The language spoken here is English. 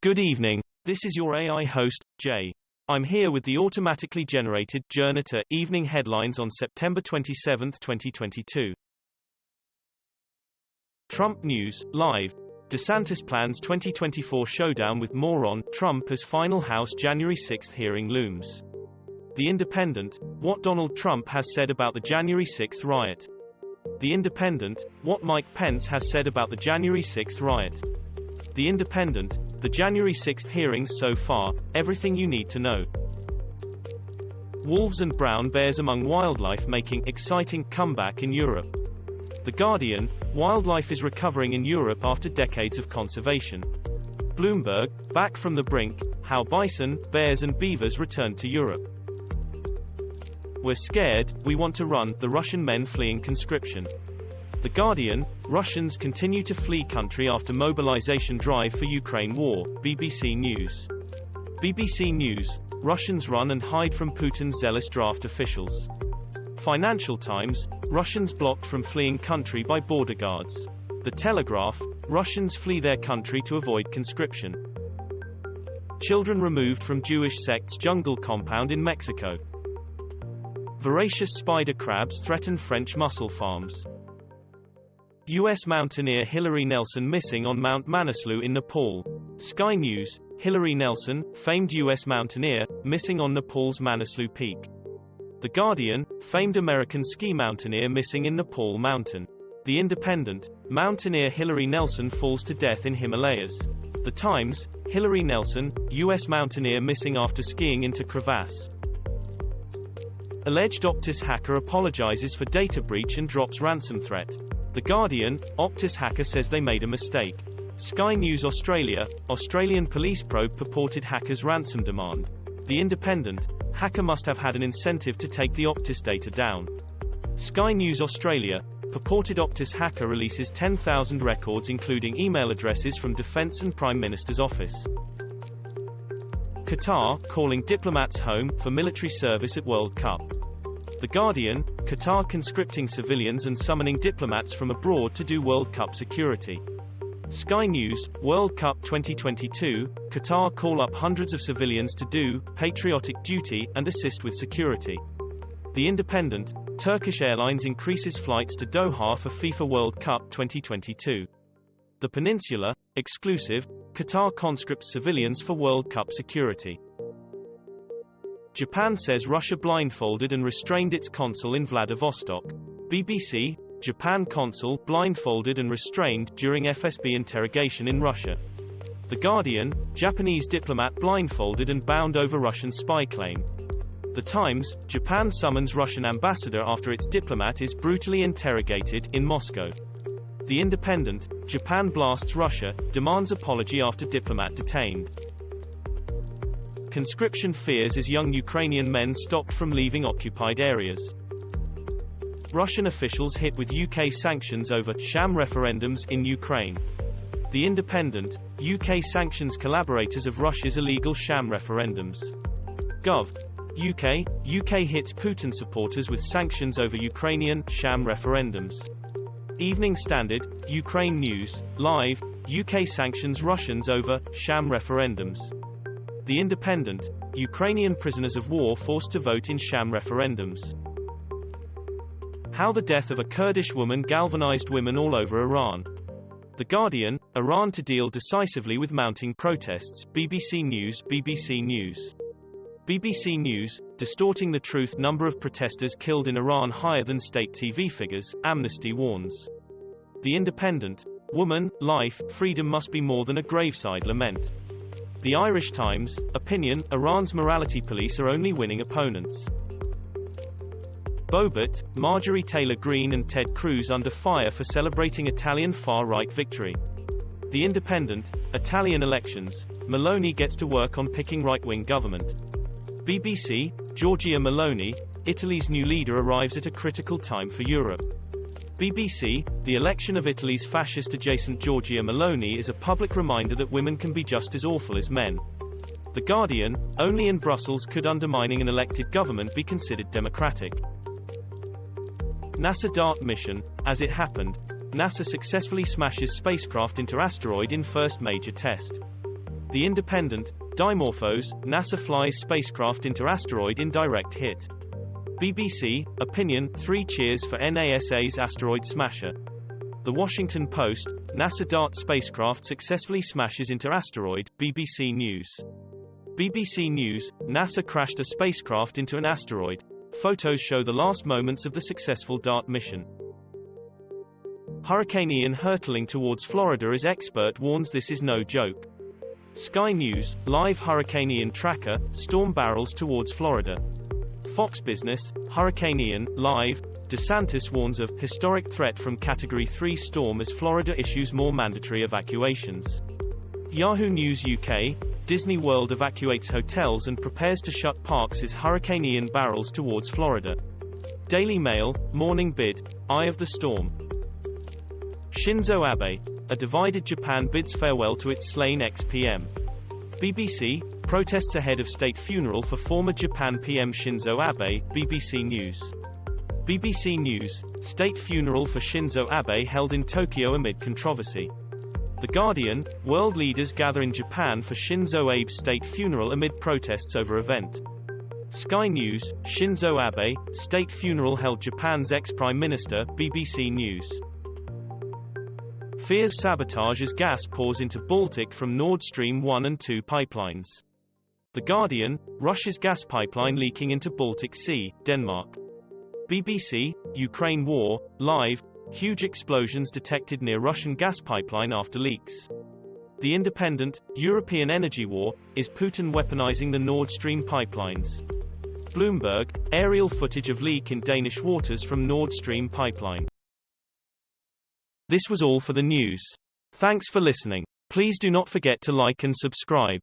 Good evening, this is your AI host, Jay. I'm here with the automatically generated Journato evening headlines on September 27, 2022. Trump News, Live. DeSantis plans 2024 showdown with moron Trump as final House January 6 hearing looms. The Independent, what Donald Trump has said about the January 6 riot. The Independent, what Mike Pence has said about the January 6 riot. The Independent, the January 6 hearings so far, everything you need to know. Wolves and brown bears among wildlife making exciting comeback in Europe. The Guardian, wildlife is recovering in Europe after decades of conservation. Bloomberg, back from the brink, how bison, bears and beavers return to Europe. We're scared, we want to run, the Russian men fleeing conscription. The Guardian, Russians continue to flee country after mobilization drive for Ukraine war, BBC News. BBC News, Russians run and hide from Putin's zealous draft officials. Financial Times, Russians blocked from fleeing country by border guards. The Telegraph, Russians flee their country to avoid conscription. Children removed from Jewish sect's jungle compound in Mexico. Voracious spider crabs threaten French mussel farms. U.S. mountaineer Hillary Nelson missing on Mount Manaslu in Nepal. Sky News, Hillary Nelson, famed U.S. mountaineer, missing on Nepal's Manaslu Peak. The Guardian, famed American ski mountaineer missing in Nepal mountain. The Independent, mountaineer Hillary Nelson falls to death in Himalayas. The Times, Hillary Nelson, U.S. mountaineer missing after skiing into crevasse. Alleged Optus hacker apologizes for data breach and drops ransom threat. The Guardian, Optus hacker says they made a mistake. Sky News Australia, Australian police probe purported hacker's ransom demand. The Independent, hacker must have had an incentive to take the Optus data down. Sky News Australia, purported Optus hacker releases 10,000 records including email addresses from Defence and Prime Minister's office. Qatar, calling diplomats home for military service at World Cup. The Guardian, Qatar conscripting civilians and summoning diplomats from abroad to do World Cup security. Sky News, World Cup 2022, Qatar call up hundreds of civilians to do patriotic duty and assist with security. The Independent, Turkish Airlines increases flights to Doha for FIFA World Cup 2022. The Peninsula, exclusive, Qatar conscripts civilians for World Cup security. Japan says Russia blindfolded and restrained its consul in Vladivostok. BBC, Japan consul blindfolded and restrained during FSB interrogation in Russia. The Guardian, Japanese diplomat blindfolded and bound over Russian spy claim. The Times, Japan summons Russian ambassador after its diplomat is brutally interrogated in Moscow. The Independent, Japan blasts Russia, demands apology after diplomat detained. Conscription fears as young Ukrainian men stopped from leaving occupied areas. Russian officials hit with UK sanctions over sham referendums in Ukraine. The Independent, UK sanctions collaborators of Russia's illegal sham referendums. Gov. UK hits Putin supporters with sanctions over Ukrainian sham referendums. Evening Standard, Ukraine News, Live, UK sanctions Russians over sham referendums. The Independent, Ukrainian prisoners of war forced to vote in sham referendums. How the death of a Kurdish woman galvanized women all over Iran. The Guardian, Iran to deal decisively with mounting protests. BBC News, BBC News. BBC News, distorting the truth. Number of protesters killed in Iran higher than state TV figures, Amnesty warns. The Independent, woman, life, freedom must be more than a graveside lament. The Irish Times, opinion, Iran's morality police are only winning opponents. Boebert, Marjorie Taylor Greene and Ted Cruz under fire for celebrating Italian far-right victory. The Independent, Italian elections, Meloni gets to work on picking right-wing government. BBC, Giorgia Meloni, Italy's new leader arrives at a critical time for Europe. BBC, the election of Italy's fascist-adjacent Giorgia Meloni is a public reminder that women can be just as awful as men. The Guardian, only in Brussels could undermining an elected government be considered democratic. NASA DART mission, as it happened, NASA successfully smashes spacecraft into asteroid in first major test. The Independent, Dimorphos, NASA flies spacecraft into asteroid in direct hit. BBC, Opinion, 3 cheers for NASA's asteroid smasher. The Washington Post, NASA DART spacecraft successfully smashes into asteroid. BBC News. BBC News, NASA crashed a spacecraft into an asteroid. Photos show the last moments of the successful DART mission. Hurricane Ian hurtling towards Florida as expert warns this is no joke. Sky News, live Hurricane Ian tracker, storm barrels towards Florida. Fox Business, Hurricane Ian, live, DeSantis warns of historic threat from Category 3 storm as Florida issues more mandatory evacuations. Yahoo News UK, Disney World evacuates hotels and prepares to shut parks as Hurricane Ian barrels towards Florida. Daily Mail, morning bid, eye of the storm. Shinzo Abe, a divided Japan bids farewell to its slain ex-PM. BBC, protests ahead of state funeral for former Japan PM Shinzo Abe. BBC News. BBC News, state funeral for Shinzo Abe held in Tokyo amid controversy. The Guardian, world leaders gather in Japan for Shinzo Abe's state funeral amid protests over event. Sky News, Shinzo Abe, state funeral held Japan's ex-prime minister. BBC News. Fears sabotage as gas pours into Baltic from Nord Stream 1 and 2 pipelines. The Guardian, Russia's gas pipeline leaking into Baltic Sea, Denmark. BBC, Ukraine war, live, huge explosions detected near Russian gas pipeline after leaks. The Independent, European energy war, is Putin weaponizing the Nord Stream pipelines. Bloomberg, aerial footage of leak in Danish waters from Nord Stream pipeline. This was all for the news. Thanks for listening. Please do not forget to like and subscribe.